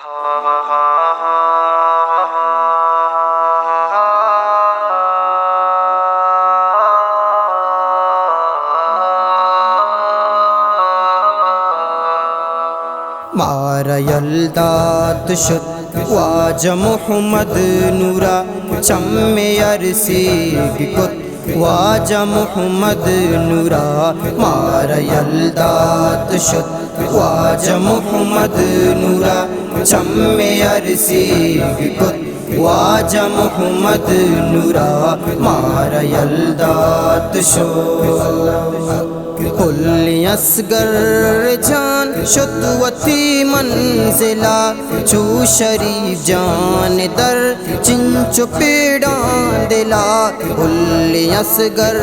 مارا یلدات شد واجہ محمد نورا چم ارسیگ کت واجہ محمد نورا مارا یلدات شد واجہ محمد نورا چم ارسیگ کت واجہ محمد نورا مارا یلدات شد کلی اصغر جان شدوتی منزلہ چو شریف جان در چنچو پیڑان دلا کلی اصغر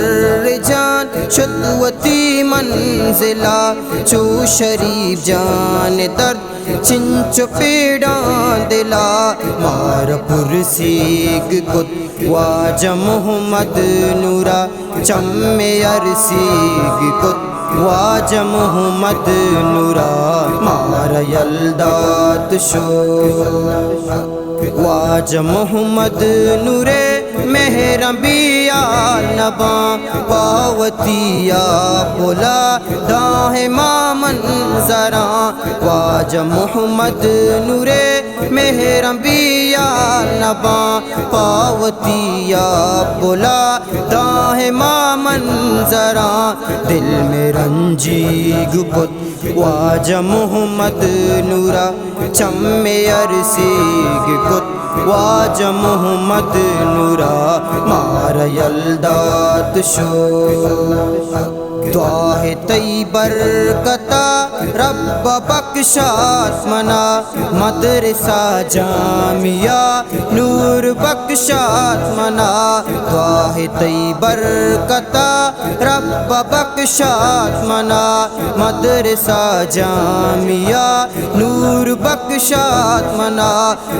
جان شدوتی منزلہ چو شریف جان در چنچو پیڑان دلا مار پرسیگ کت واجہ محمد نورا چم ارسیگ کت واجہ محمد نورا مارا یلدات شد واجہ محمد نورے مہرم بیا نباں پاوتیا پلا داہ مامن زراں واجہ محمد نورے مہرم بیا نباں پاوتیا پلا داہ مامن زراں دل میں رنجیگ کت واجہ محمد نورا چم ارسیگ کت واجہ محمد نورا مارا یلدات شد دعا ہے طیبر کتا رب بخشات منا مدرسہ جامعہ نور بخشات منا دعا ہے طیبر کتا رب بخشات منا مدرسہ جامعہ نور بخشات منا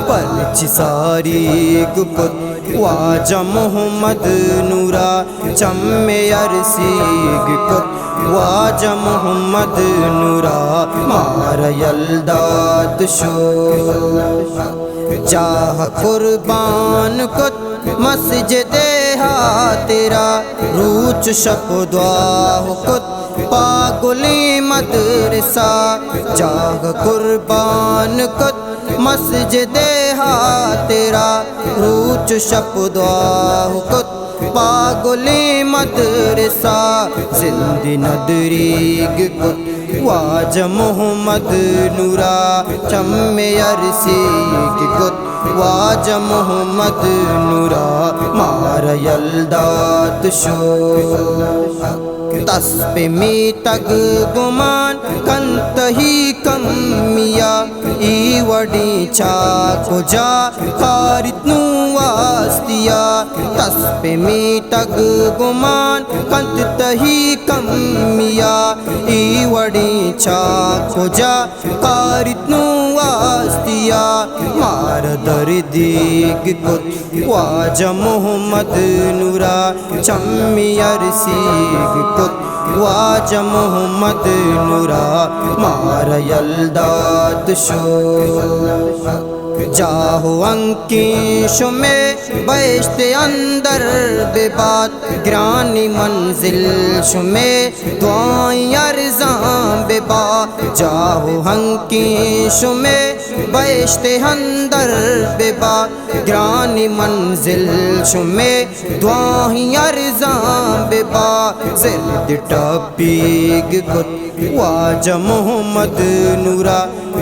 پلچ ساری کت واجہ محمد نورا چم ارسیگ کت واجہ محمد نورا مارا یلدات شد جاہ قربان کت مسجد تیرا روچ شپ دعا کت پاگلی مدرسہ جاہ قربان کت مسجد تیرا روچ شپ دعا کت پاگلی مدرسہ زندی ندریگ کت واجہ محمد نورا چم ارسیگ کت واجہ محمد نورا مارا یلدات شد تسب می تگ گمان کنت ہی کمیا ای وڈی چاکو جا خارت نو واسطیا تسب می تگ گمان کنت ہی کمیا ای وڈی چاکو جا خارت نو واسطیا مار دردیگ کت واجہ محمد نورا چم ارسیگ کت واجہ محمد نورا مارا یلدات شد جاہو انکیش میں بیشت اندر بے بات گرانی منزل شمے دعائیں ارزاں بے بات جاہو انکیش میں بیشت اندر بے بات گرانی منزل شمے دعائیں ارزاں بے بات زرد ٹپیگ کت واجہ محمد نورا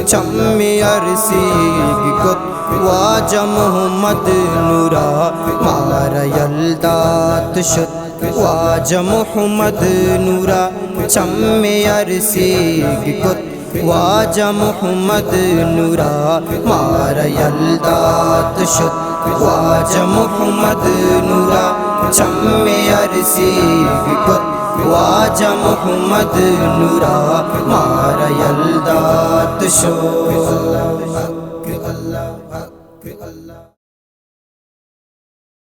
چم ارسیگ کت واجہ محمد نورا مارا یلدات شد واجہ محمد نورا چم ارسیگ کت واجہ محمد نورا مارا یلدات شد واجہ محمد نورا چم ارسیگ کت واجہ محمد نورا مارا یلدات شد